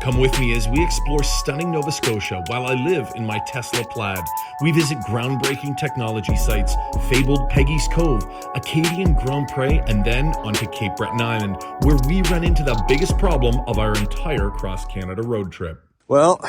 Come with me as we explore stunning Nova Scotia while I live in my Tesla Plaid. We visit groundbreaking technology sites, fabled Peggy's Cove, Acadian Grand Pré, and then onto Cape Breton Island, where we run into the biggest problem of our entire cross-Canada road trip. Well,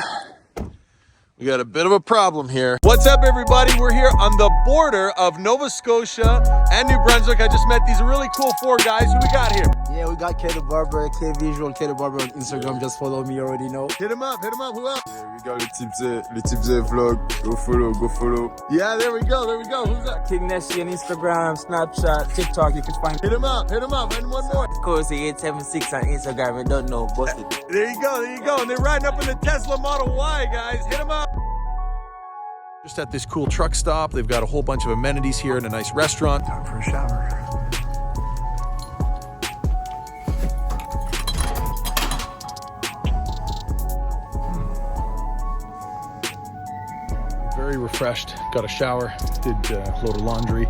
we got a bit of a problem here. What's up, everybody? We're here on the border of Nova Scotia and New Brunswick. I just met these really cool four guys. Who we got here? Yeah, we got K the Barber, K Visual, K the Barber on Instagram. Just follow me, you already know. Hit him up, Who else? Yeah, we got le type Z vlog. Go follow. Yeah, there we go. Who's that? King Nessie on Instagram, Snapchat, TikTok, you can find. Hit him up. And one more. Causeway 876 on Instagram, I don't know, but There you go. And they're riding up in the Tesla Model Y, guys. Hit him up. Just at this cool truck stop, they've got a whole bunch of amenities here and a nice restaurant. Time for a shower. Very refreshed, got a shower, did a load of laundry,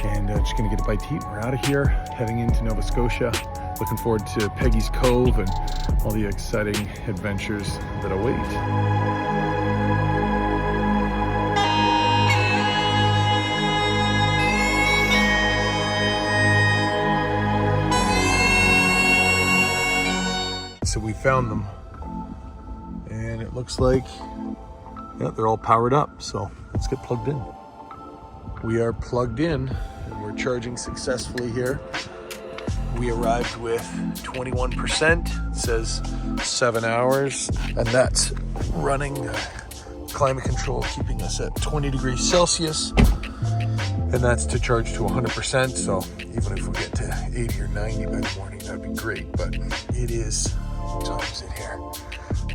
and just gonna get a bite to eat. We're out of here, heading into Nova Scotia. Looking forward to Peggy's Cove and all the exciting adventures that await. So we found them, and it looks like, yeah, they're all powered up. So let's get plugged in. We are plugged in, and we're charging successfully here. We arrived with 21%. It says 7 hours, and that's running climate control, keeping us at 20 degrees Celsius. And that's to charge to 100%. So even if we get to 80 or 90 by the morning, that'd be great. But it is, what time is it here?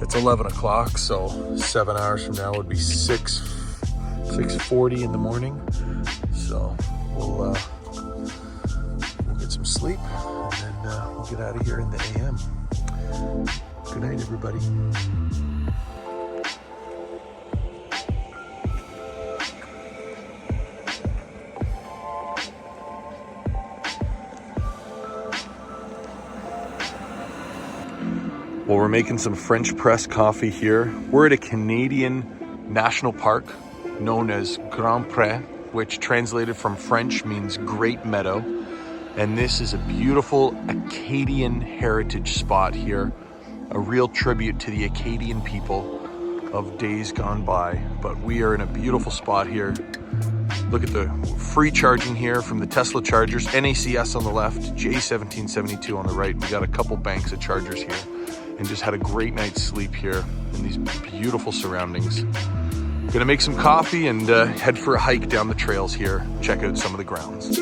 It's 11 o'clock, so 7 hours from now would be 6:40 in the morning. So we'll get some sleep, and then we'll get out of here in the AM. Good night, everybody. Well, we're making some French press coffee here. We're at a Canadian national park known as Grand Pré, which translated from French means Great Meadow. And this is a beautiful Acadian heritage spot here, a real tribute to the Acadian people of days gone by. But we are in a beautiful spot here. Look at the free charging here from the Tesla chargers, NACS on the left, J1772 on the right. We got a couple banks of chargers here, and just had a great night's sleep here in these beautiful surroundings. Gonna make some coffee and head for a hike down the trails here, check out some of the grounds.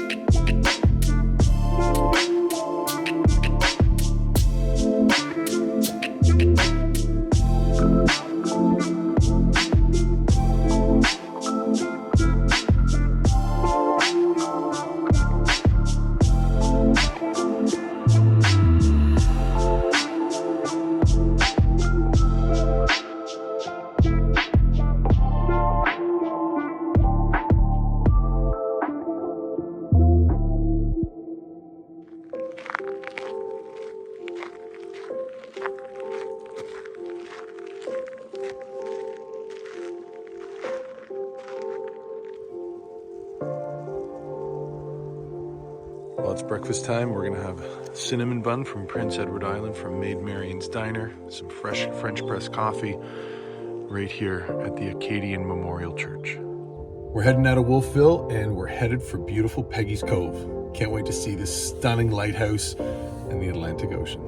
Well, it's breakfast time. We're gonna have cinnamon bun from Prince Edward Island from Maid Marian's Diner, some fresh French press coffee right here at the Acadian Memorial Church. We're heading out of Wolfville, and we're headed for beautiful Peggy's Cove. Can't wait to see this stunning lighthouse and the Atlantic Ocean.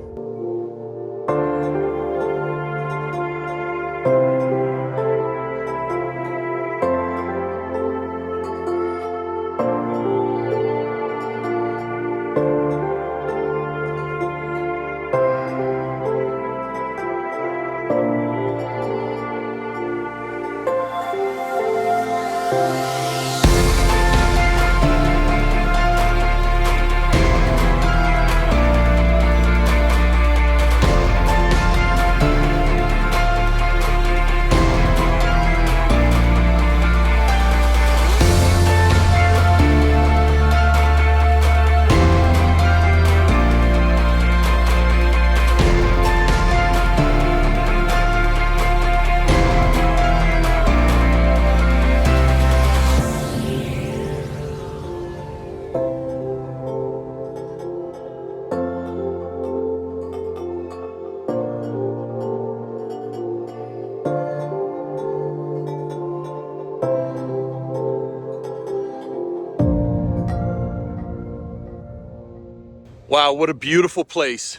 Wow, what a beautiful place.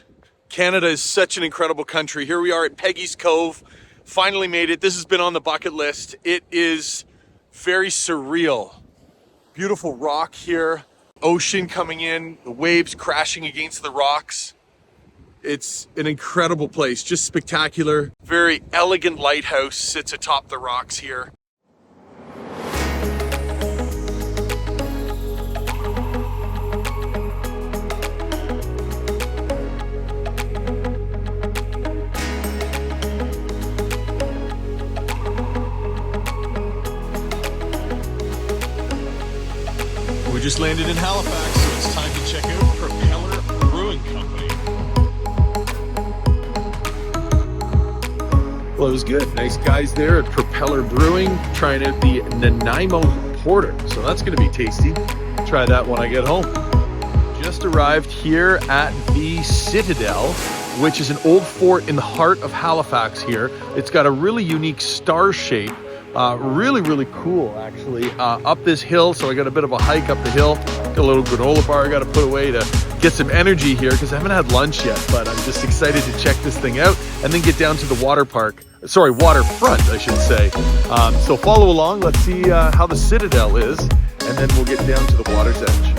Canada is such an incredible country. Here we are at Peggy's Cove. Finally made it. This has been on the bucket list. It is very surreal. Beautiful rock here. Ocean coming in, the waves crashing against the rocks. It's an incredible place, just spectacular. Very elegant lighthouse sits atop the rocks here. We just landed in Halifax, so it's time to check out Propeller Brewing Company. Well, it was good. Nice guys there at Propeller Brewing, trying out the Nanaimo Porter. So that's going to be tasty. Try that when I get home. Just arrived here at the Citadel, which is an old fort in the heart of Halifax here. It's got a really unique star shape. Really cool, actually. Up this hill, so I got a bit of a hike up the hill. Got a little granola bar I got to put away to get some energy here because I haven't had lunch yet, but I'm just excited to check this thing out and then get down to the waterfront, I should say. So follow along. Let's see how the Citadel is, and then we'll get down to the water's edge.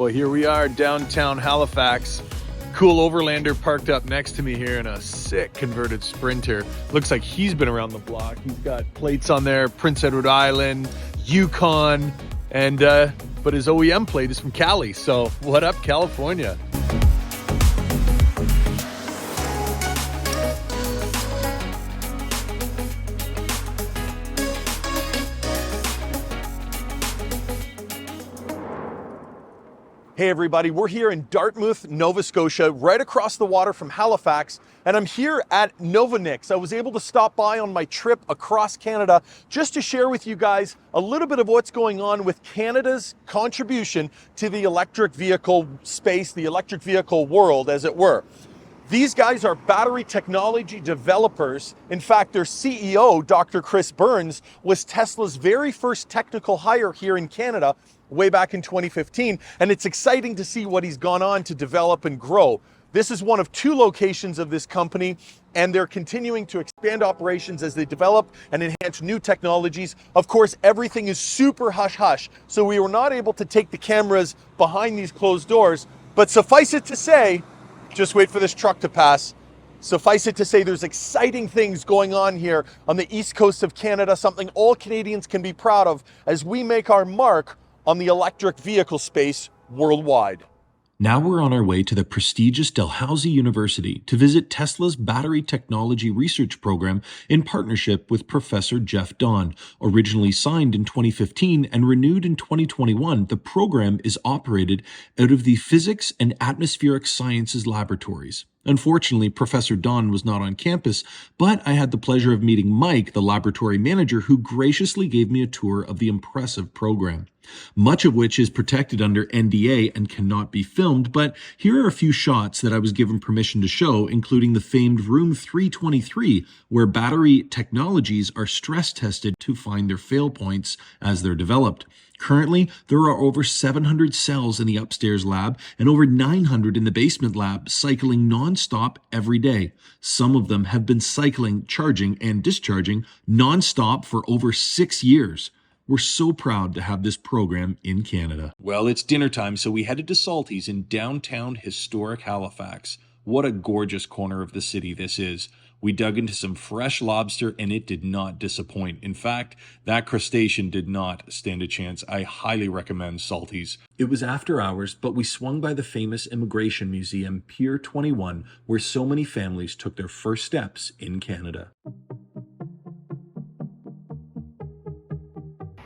Here we are downtown Halifax. Cool overlander parked up next to me here in a sick converted Sprinter. Looks like he's been around the block. He's got plates on there, Prince Edward Island, Yukon, and but his OEM plate is from Cali. So what up, California? Hey everybody, we're here in Dartmouth, Nova Scotia, right across the water from Halifax, and I'm here at NOVONIX. I was able to stop by on my trip across Canada just to share with you guys a little bit of what's going on with Canada's contribution to the electric vehicle space, the electric vehicle world, as it were. These guys are battery technology developers. In fact, their CEO, Dr. Chris Burns, was Tesla's very first technical hire here in Canada way back in 2015, and it's exciting to see what he's gone on to develop and grow. This is one of two locations of this company, and they're continuing to expand operations as they develop and enhance new technologies. Of course, everything is super hush-hush, so we were not able to take the cameras behind these closed doors, but suffice it to say, just wait for this truck to pass. Suffice it to say, there's exciting things going on here on the east coast of Canada, something all Canadians can be proud of as we make our mark on the electric vehicle space worldwide. Now we're on our way to the prestigious Dalhousie University to visit Tesla's Battery Technology Research Program in partnership with Professor Jeff Don. Originally signed in 2015 and renewed in 2021, the program is operated out of the Physics and Atmospheric Sciences Laboratories. Unfortunately, Professor Don was not on campus, but I had the pleasure of meeting Mike, the laboratory manager, who graciously gave me a tour of the impressive program. much of which is protected under NDA and cannot be filmed, but here are a few shots that I was given permission to show, including the famed Room 323, where battery technologies are stress tested to find their fail points as they're developed. Currently, there are over 700 cells in the upstairs lab and over 900 in the basement lab, cycling non-stop every day. Some of them have been cycling, charging, and discharging non-stop for over 6 years. We're so proud to have this program in Canada. Well, it's dinner time, so we headed to Salty's in downtown historic Halifax. What a gorgeous corner of the city this is. We dug into some fresh lobster and it did not disappoint. In fact, that crustacean did not stand a chance. I highly recommend Salty's. It was after hours, but we swung by the famous Immigration Museum, Pier 21, where so many families took their first steps in Canada.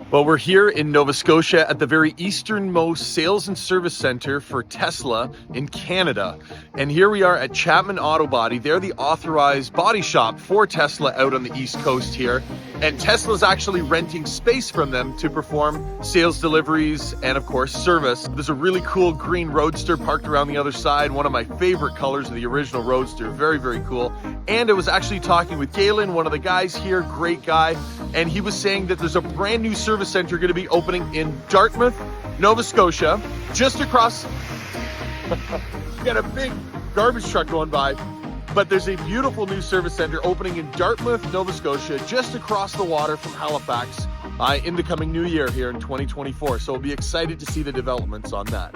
Well, we're here in Nova Scotia at the very easternmost sales and service center for Tesla in Canada. And here we are at Chapman Auto Body. They're the authorized body shop for Tesla out on the East Coast here. And Tesla's actually renting space from them to perform sales deliveries and, of course, service. There's a really cool green Roadster parked around the other side. One of my favorite colors of the original Roadster. Very, very cool. And I was actually talking with Galen, one of the guys here, great guy. And he was saying that there's a brand new service center going to be opening in Dartmouth, Nova Scotia, just across. We got a big garbage truck going by, but there's a beautiful new service center opening in Dartmouth, Nova Scotia, just across the water from Halifax in the coming new year here in 2024. So we'll be excited to see the developments on that.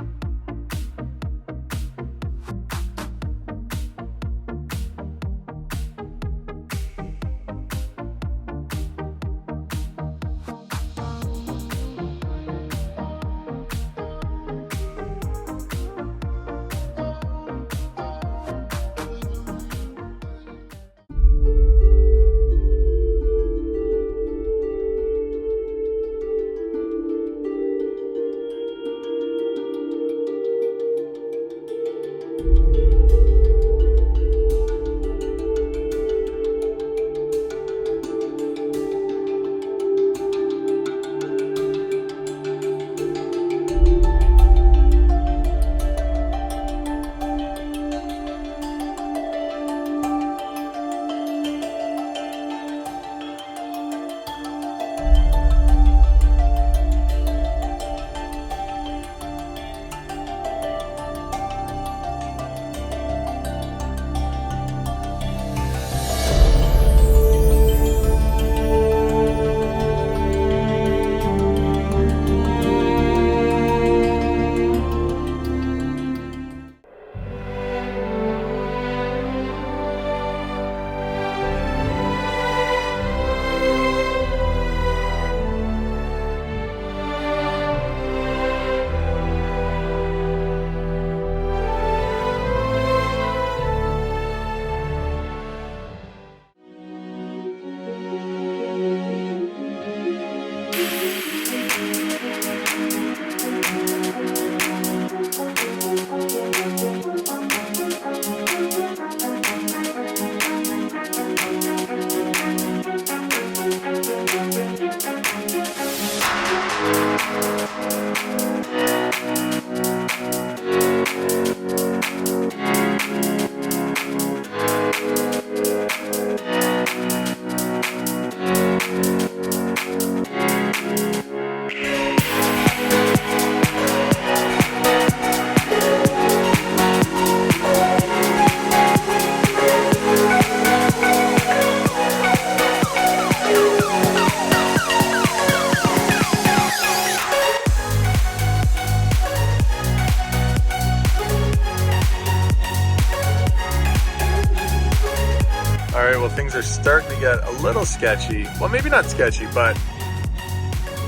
Things are starting to get a little sketchy. Well, maybe not sketchy, but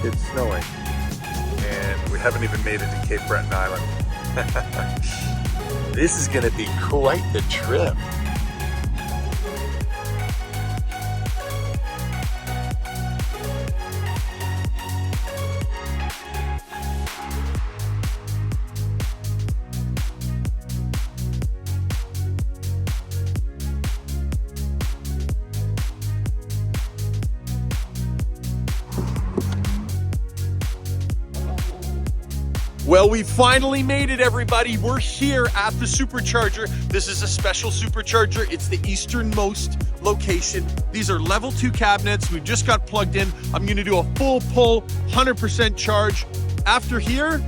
it's snowing. And we haven't even made it to Cape Breton Island. This is going to be quite the trip. Well, we finally made it, everybody. We're here at the Supercharger. This is a special Supercharger. It's the easternmost location. These are level 2 cabinets. We've just got plugged in. I'm gonna do a full pull, 100% charge. After here,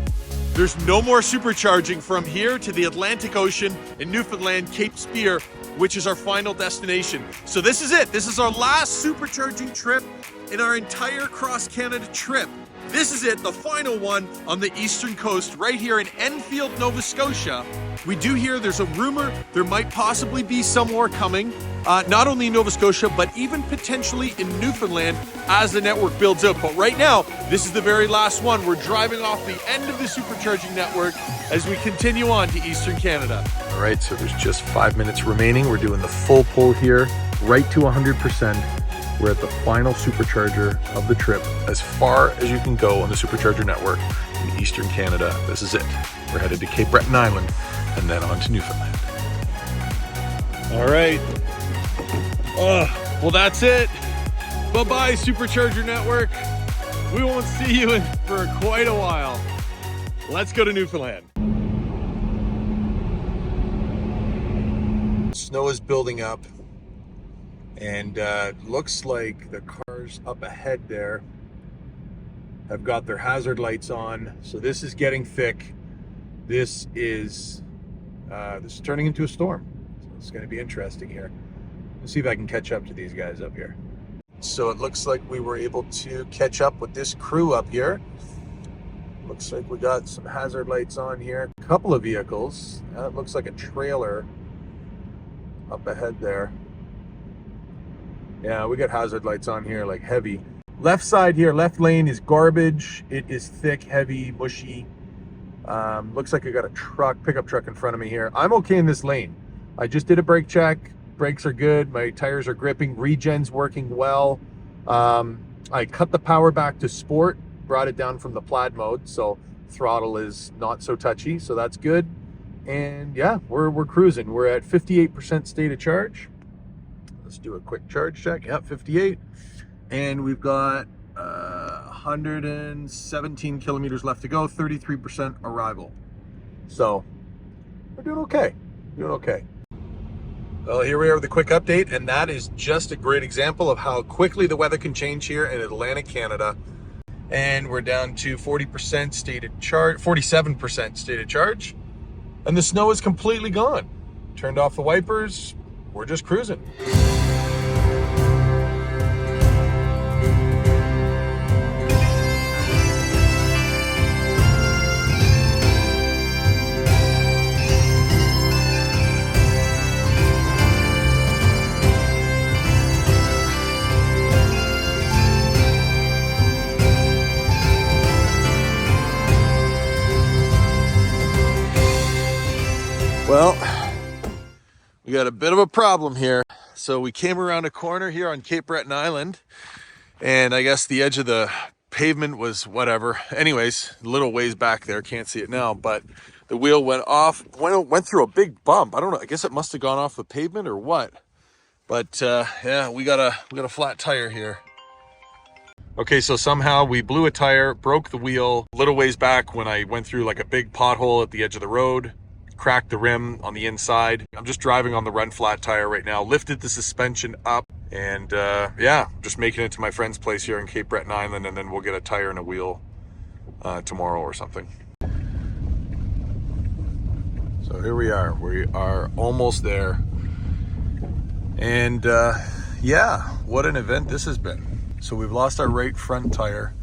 there's no more supercharging from here to the Atlantic Ocean in Newfoundland, Cape Spear, which is our final destination. So this is it. This is our last supercharging trip in our entire cross-Canada trip. This is it, the final one on the eastern coast, right here in Enfield, Nova Scotia. We do hear there's a rumor there might possibly be some more coming, not only in Nova Scotia, but even potentially in Newfoundland as the network builds out. But right now, this is the very last one. We're driving off the end of the supercharging network as we continue on to eastern Canada. All right, so there's just 5 minutes remaining. We're doing the full pull here, right to 100%. We're at the final supercharger of the trip, as far as you can go on the Supercharger Network in eastern Canada. This is it. We're headed to Cape Breton Island and then on to Newfoundland. All right. Well, that's it. Bye-bye, Supercharger Network. We won't see you for quite a while. Let's go to Newfoundland. Snow is building up. And looks like the cars up ahead there have got their hazard lights on. So this is getting thick. This is turning into a storm. So it's going to be interesting here. Let's see if I can catch up to these guys up here. So it looks like we were able to catch up with this crew up here. Looks like we got some hazard lights on here. A couple of vehicles. It looks like a trailer up ahead there. Yeah, we got hazard lights on here, like heavy. Left side here, left lane is garbage. It is thick, heavy, mushy. Looks like I got a truck, pickup truck in front of me here. I'm okay in this lane. I just did a brake check. Brakes are good. My tires are gripping. Regen's working well. I cut the power back to sport, brought it down from the Plaid mode, so throttle is not so touchy, so that's good. And yeah, we're cruising. We're at 58% state of charge. Let's do a quick charge check. Yep, 58. And we've got 117 kilometers left to go, 33% arrival. So we're doing okay. Doing okay. Well, here we are with a quick update, and that is just a great example of how quickly the weather can change here in Atlantic Canada. And we're down to 40% state of charge, 47% state of charge, and the snow is completely gone. Turned off the wipers. We're just cruising. Well, we got a bit of a problem here. So we came around a corner here on Cape Breton Island, and I guess the edge of the pavement was whatever. Anyways, a little ways back there, can't see it now, but the wheel went off, went through a big bump. I don't know, I guess it must have gone off the pavement or what. But yeah, we got a flat tire here. Okay, so somehow we blew a tire, broke the wheel a little ways back when I went through like a big pothole at the edge of the road. Cracked the rim on the inside. I'm just driving on the run flat tire right now, lifted the suspension up, and yeah, just making it to my friend's place here in Cape Breton Island, and then we'll get a tire and a wheel tomorrow or something. So here we are almost there. And yeah, what an event this has been. So we've lost our right front tire,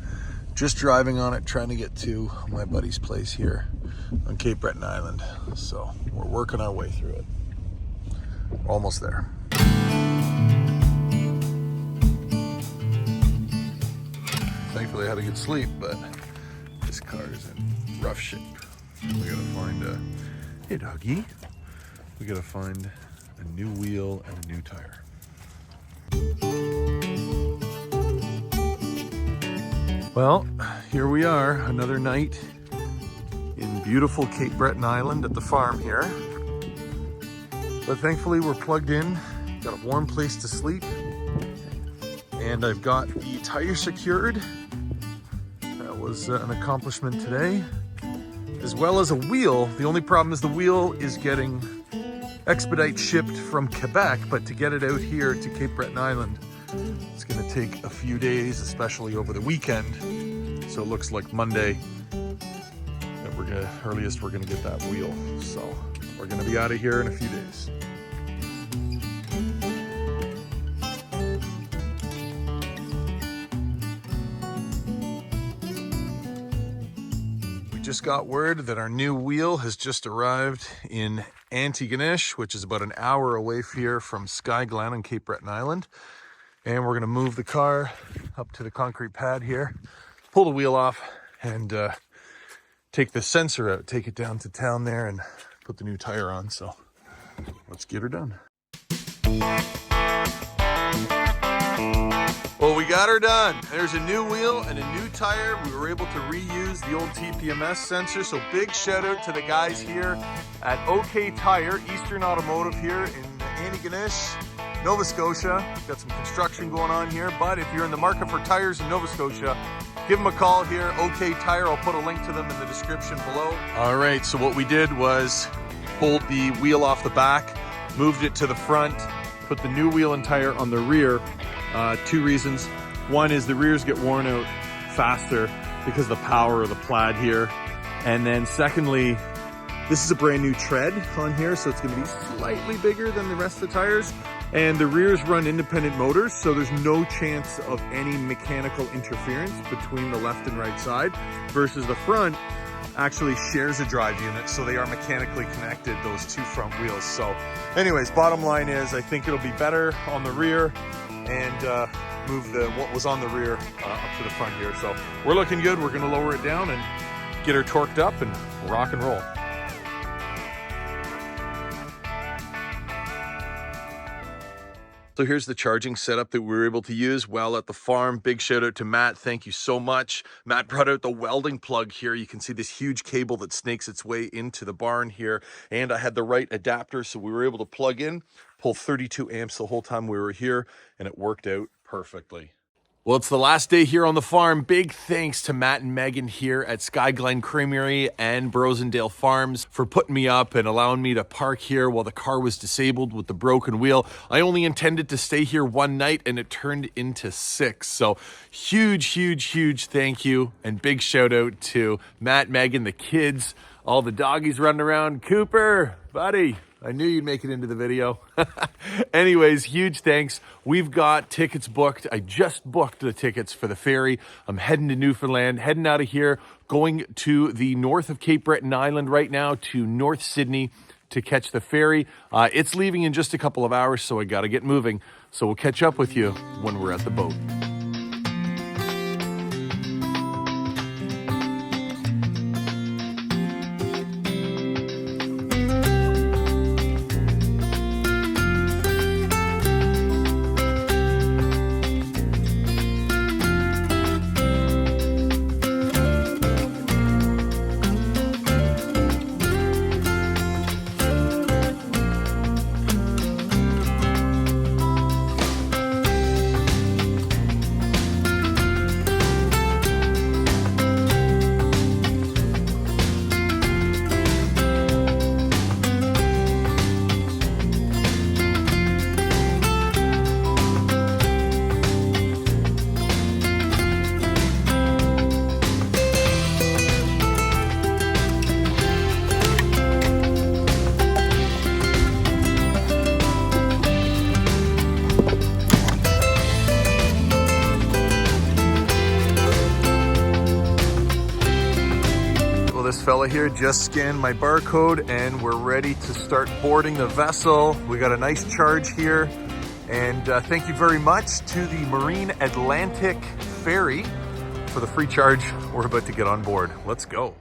just driving on it, trying to get to my buddy's place here on Cape Breton Island. So we're working our way through it. We're almost there. Thankfully I had a good sleep, but this car is in rough shape. We gotta find hey doggy, we gotta find a new wheel and a new tire. Well, here we are, another night in beautiful Cape Breton Island at the farm here. But thankfully we're plugged in, got a warm place to sleep, and I've got the tire secured. That was an accomplishment today. as well as a wheel. The only problem is the wheel is getting expedite shipped from Quebec, but to get it out here to Cape Breton Island, it's gonna take a few days, especially over the weekend. So it looks like Monday that earliest we're gonna get that wheel. So we're gonna be out of here in a few days. We just got word that our new wheel has just arrived in Antigonish, which is about an hour away here from Glen on Cape Breton Island. And we're gonna move the car up to the concrete pad here, pull the wheel off, and take the sensor out, take it down to town there and put the new tire on. So let's get her done. Well, we got her done. There's a new wheel and a new tire. We were able to reuse the old TPMS sensor. So big shout out to the guys here at OK Tire, Eastern Automotive here in Antigonish, Nova Scotia. Got some construction going on here, but if you're in the market for tires in Nova Scotia, give them a call here, OK Tire. I'll put a link to them in the description below. All right, so what we did was pulled the wheel off the back, moved it to the front, put the new wheel and tire on the rear. Two reasons. One is the rears get worn out faster because of the power of the Plaid here. And then secondly, this is a brand new tread on here, so it's gonna be slightly bigger than the rest of the tires. And the rears run independent motors, so there's no chance of any mechanical interference between the left and right side, versus the front actually shares a drive unit, so they are mechanically connected, those two front wheels. So anyways, bottom line is I think it'll be better on the rear and move what was on the rear up to the front here. So we're looking good. We're gonna lower it down and get her torqued up and rock and roll. So here's the charging setup that we were able to use while at the farm. Big shout out to Matt. Thank you so much. Matt brought out the welding plug here. You can see this huge cable that snakes its way into the barn here. And I had the right adapter, so we were able to plug in, pull 32 amps the whole time we were here, and it worked out perfectly. Well, it's the last day here on the farm. Big thanks to Matt and Megan here at Glen Creamery and Brosendale Farms for putting me up and allowing me to park here while the car was disabled with the broken wheel. I only intended to stay here one night and it turned into 6. So huge thank you and big shout out to Matt, Megan, the kids, all the doggies running around. Cooper, buddy, I knew you'd make it into the video. Anyways, huge thanks. We've got tickets booked. I just booked the tickets for the ferry. I'm heading to Newfoundland, heading out of here, going to the north of Cape Breton Island right now to North Sydney to catch the ferry. It's leaving in just a couple of hours, so I got to get moving. So we'll catch up with you when we're at the boat. This fella here just scanned my barcode and we're ready to start boarding the vessel. We got a nice charge here, and thank you very much to the Marine Atlantic Ferry for the free charge. We're about to get on board. Let's go.